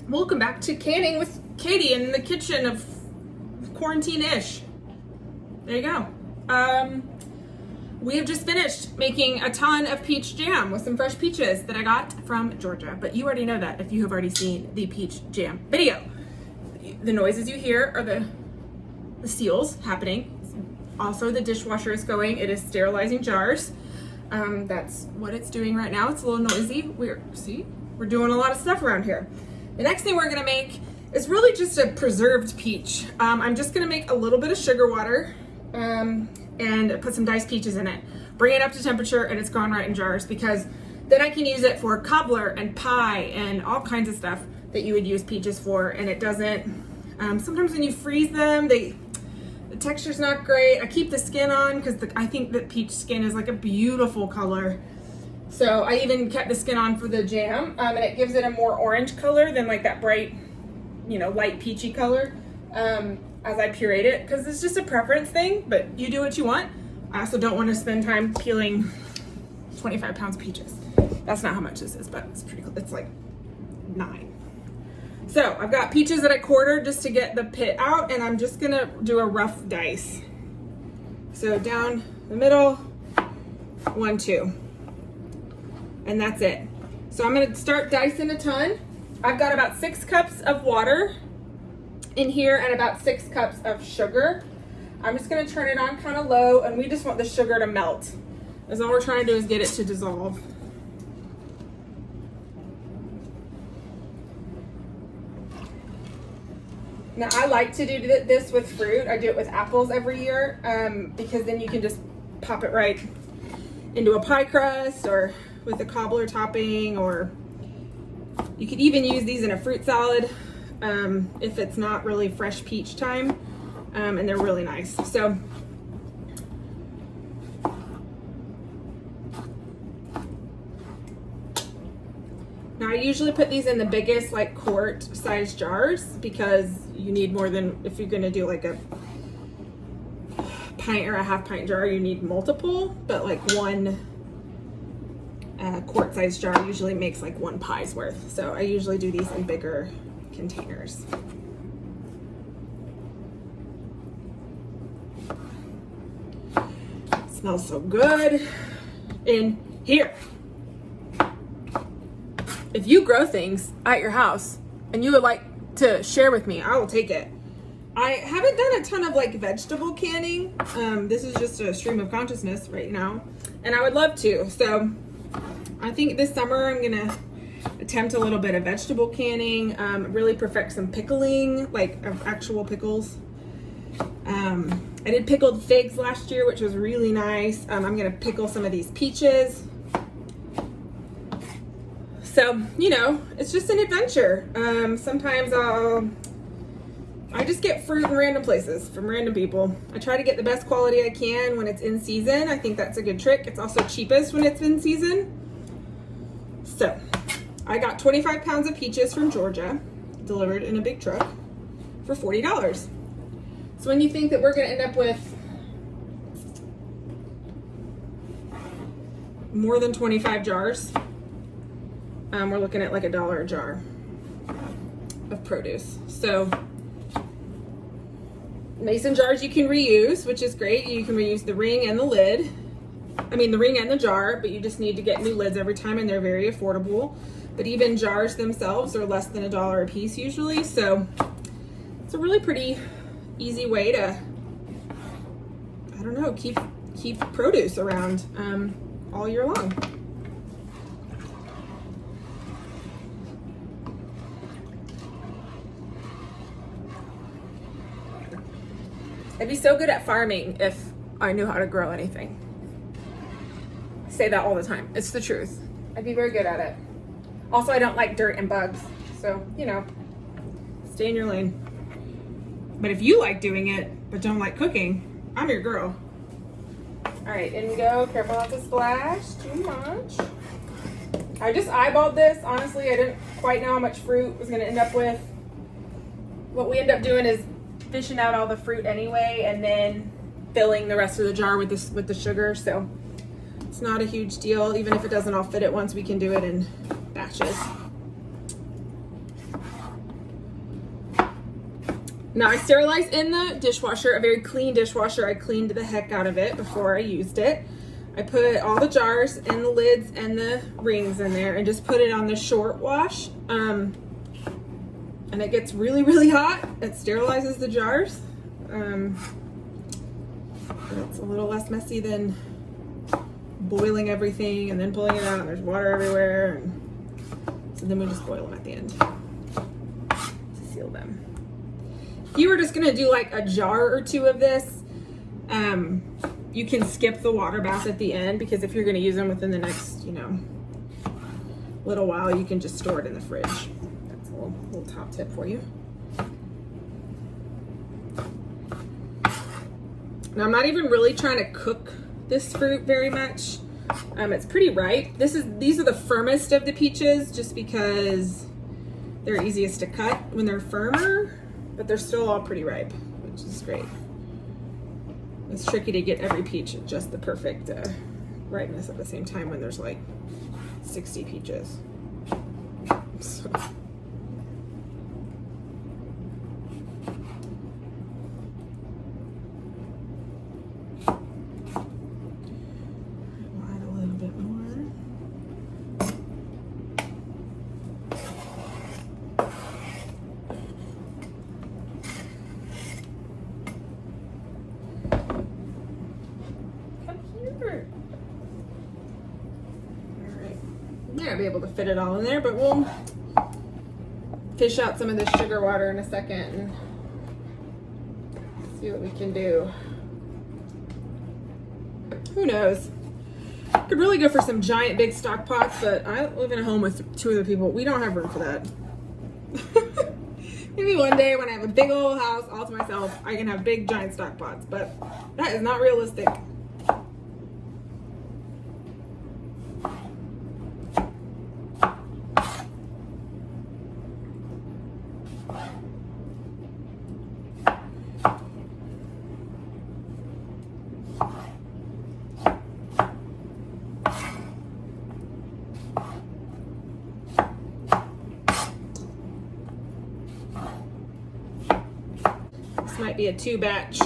Welcome back to Canning with Katie in the kitchen of quarantine-ish. There you go. We have just finished making a ton of peach jam with some fresh peaches that I got from Georgia. But you already know that if you have already seen the peach jam video. The noises you hear are the seals happening. Also, the dishwasher is going. It is sterilizing jars. That's what it's doing right now. It's a little noisy. We're doing a lot of stuff around here. The next thing we're gonna make is really just a preserved peach. I'm just gonna make a little bit of sugar water and put some diced peaches in it. Bring it up to temperature and it's gone right in jars, because then I can use it for cobbler and pie and all kinds of stuff that you would use peaches for. And it doesn't, sometimes when you freeze them, the texture's not great. I keep the skin on because I think that peach skin is like a beautiful color. So I even kept the skin on for the jam, and it gives it a more orange color than like that bright, light peachy color as I pureed it, because it's just a preference thing, but you do what you want. I also don't want to spend time peeling 25 pounds of peaches. That's not how much this is, but it's pretty cool. It's like 9. So I've got peaches that I quartered just to get the pit out, and I'm just gonna do a rough dice. So down the middle, 1, 2. And that's it. So I'm gonna start dicing a ton. I've got about 6 cups of water in here and about 6 cups of sugar. I'm just gonna turn it on kind of low, and we just want the sugar to melt. That's all we're trying to do, is get it to dissolve. Now I like to do this with fruit. I do it with apples every year because then you can just pop it right into a pie crust or with a cobbler topping, or you could even use these in a fruit salad if it's not really fresh peach time, and they're really nice. So now I usually put these in the biggest like quart size jars, because you need more than, if you're gonna do like a pint or a half pint jar, you need multiple, but like 1 quart size jar usually makes like 1 pie's worth. So I usually do these in bigger containers. It smells so good in here. If you grow things at your house and you would like to share with me, I will take it. I haven't done a ton of like vegetable canning. This is just a stream of consciousness right now, and I would love to. So I think this summer I'm gonna attempt a little bit of vegetable canning, really perfect some pickling, like of actual pickles. I did pickled figs last year, which was really nice. I'm gonna pickle some of these peaches. So, it's just an adventure. Sometimes I just get fruit in random places from random people. I try to get the best quality I can when it's in season. I think that's a good trick. It's also cheapest when it's in season. So, I got 25 pounds of peaches from Georgia, delivered in a big truck for $40. So when you think that we're gonna end up with more than 25 jars, we're looking at like $1 a jar of produce. So mason jars you can reuse, which is great. You can reuse the ring and the lid. The ring and the jar, but you just need to get new lids every time, and they're very affordable. But even jars themselves are less than $1 a piece usually. So it's a really pretty easy way to, keep produce around all year long. I'd be so good at farming if I knew how to grow anything. I say that all the time. It's the truth. I'd be very good at it. Also, I don't like dirt and bugs. So, stay in your lane. But if you like doing it, but don't like cooking, I'm your girl. All right, in we go. Careful not to splash too much. I just eyeballed this. Honestly, I didn't quite know how much fruit I was gonna end up with. What we end up doing is fishing out all the fruit anyway, and then filling the rest of the jar with the sugar. So it's not a huge deal. Even if it doesn't all fit at once, we can do it in batches. Now I sterilized in the dishwasher, a very clean dishwasher. I cleaned the heck out of it before I used it. I put all the jars and the lids and the rings in there and just put it on the short wash. And it gets really, really hot. It sterilizes the jars. It's a little less messy than boiling everything and then pulling it out and there's water everywhere. And so then we just boil them at the end to seal them. If you were just gonna do like a jar or two of this, you can skip the water bath at the end, because if you're gonna use them within the next, little while, you can just store it in the fridge. That's a little top tip for you. Now I'm not even really trying to cook this fruit very much. It's pretty ripe. These are the firmest of the peaches, just because they're easiest to cut when they're firmer, but they're still all pretty ripe, which is great. It's tricky to get every peach at just the perfect ripeness at the same time when there's like 60 peaches. So. Add a little bit more. Be able to fit it all in there, but we'll fish out some of this sugar water in a second and see what we can do. Who knows? Could really go for some giant big stock pots, but I live in a home with 2 other people. We don't have room for that. Maybe one day when I have a big old house all to myself, I can have big giant stock pots, but that is not realistic. Might be a 2-batch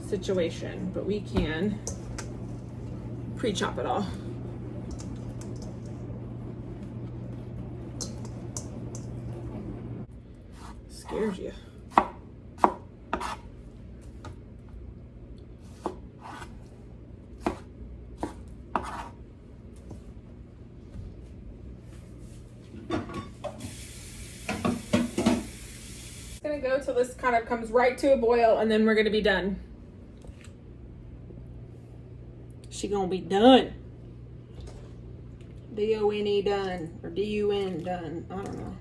situation, but we can pre-chop it all. Scares you. Go till this kind of comes right to a boil, and then we're gonna be done. She gonna be done. D-O-N-E done, or D-U-N done. I don't know.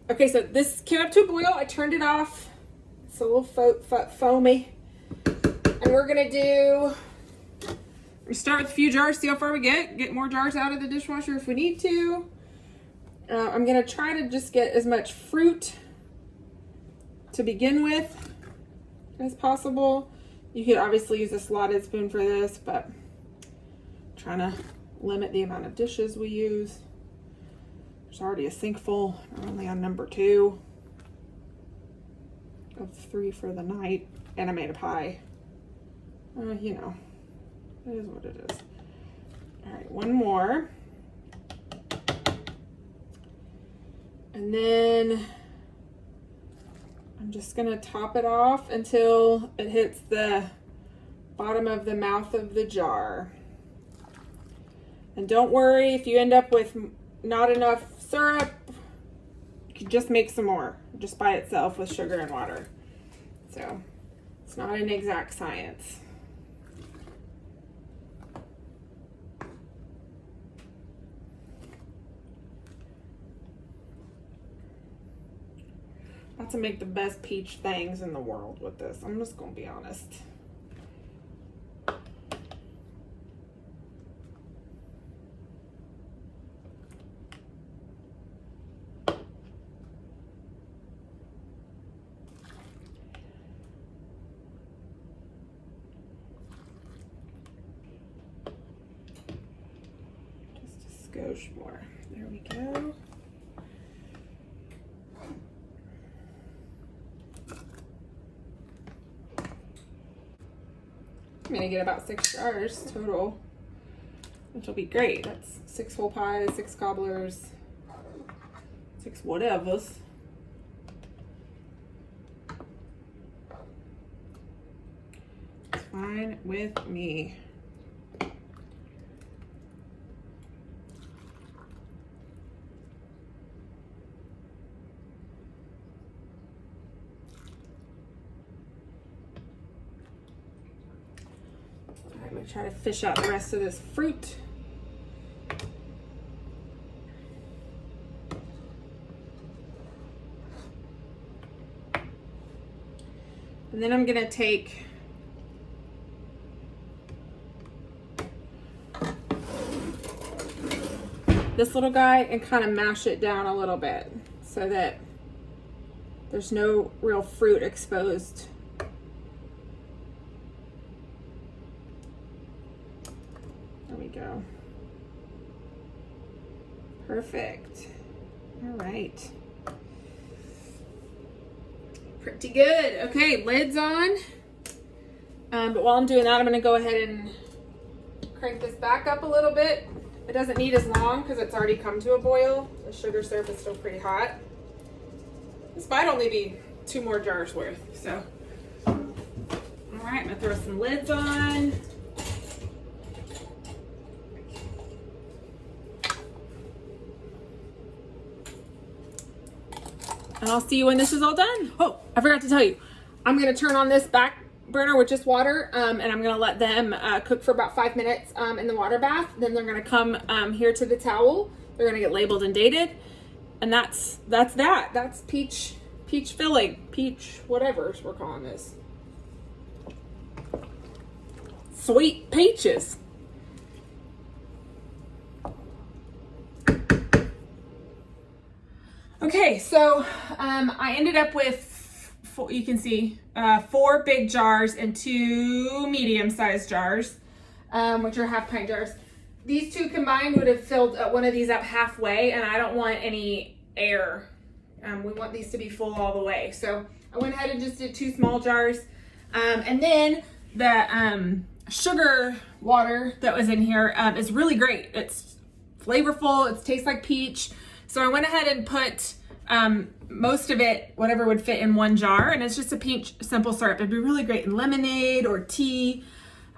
Okay, so this came up to a boil. I turned it off. It's a little foamy. And we're gonna start with a few jars, see how far we get more jars out of the dishwasher if we need to. I'm gonna try to just get as much fruit to begin with as possible. You could obviously use a slotted spoon for this, but I'm trying to limit the amount of dishes we use. There's already a sink full. We're only on number 2. of 3 for the night, and I made a pie. You know, it is what it is. All right, one more. And then I'm just gonna top it off until it hits the bottom of the mouth of the jar. And don't worry if you end up with not enough syrup, you can just make some more, just by itself with sugar and water. So it's not an exact science. About to make the best peach things in the world with this. I'm just gonna be honest. Just a skosh more. There we go. I'm gonna get about 6 jars total, which will be great. That's 6 whole pies, 6 cobblers, 6 whatevers. It's fine with me. I'm gonna try to fish out the rest of this fruit. And then I'm gonna take this little guy and kind of mash it down a little bit so that there's no real fruit exposed. There we go. Perfect. All right. Pretty good. Okay, lid's on. But while I'm doing that, I'm gonna go ahead and crank this back up a little bit. It doesn't need as long because it's already come to a boil. The sugar syrup is still pretty hot. This might only be 2 more jars worth, so. All right, I'm gonna throw some lids on. And I'll see you when this is all done. Oh, I forgot to tell you. I'm gonna turn on this back burner with just water, and I'm gonna let them cook for about 5 minutes in the water bath. Then they're gonna come here to the towel. They're gonna get labeled and dated. And that's that. That's peach filling, peach whatever we're calling this. Sweet peaches. Okay, so I ended up with, you can see, 4 big jars and 2 medium-sized jars, which are half-pint jars. These 2 combined would have filled one of these up halfway, and I don't want any air. We want these to be full all the way. So I went ahead and just did 2 small jars. And then the sugar water that was in here is really great. It's flavorful, it tastes like peach. So I went ahead and put most of it, whatever would fit in 1 jar, and it's just a peach simple syrup. It'd be really great in lemonade or tea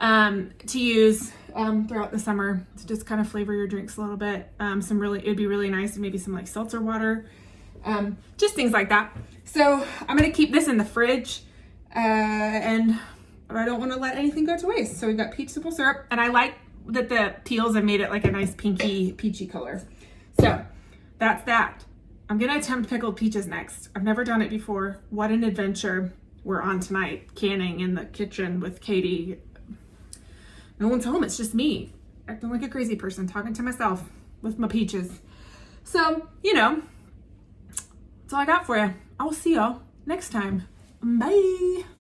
to use throughout the summer to just kind of flavor your drinks a little bit. It'd be really nice, and maybe some like seltzer water, just things like that. So I'm gonna keep this in the fridge, and I don't want to let anything go to waste. So we've got peach simple syrup, and I like that the peels have made it like a nice pinky, peachy color. So that's that. I'm gonna attempt pickled peaches next. I've never done it before. What an adventure we're on tonight, canning in the kitchen with Katie. No one's home, it's just me, acting like a crazy person, talking to myself with my peaches. So, you know, that's all I got for you. I will see y'all next time. Bye.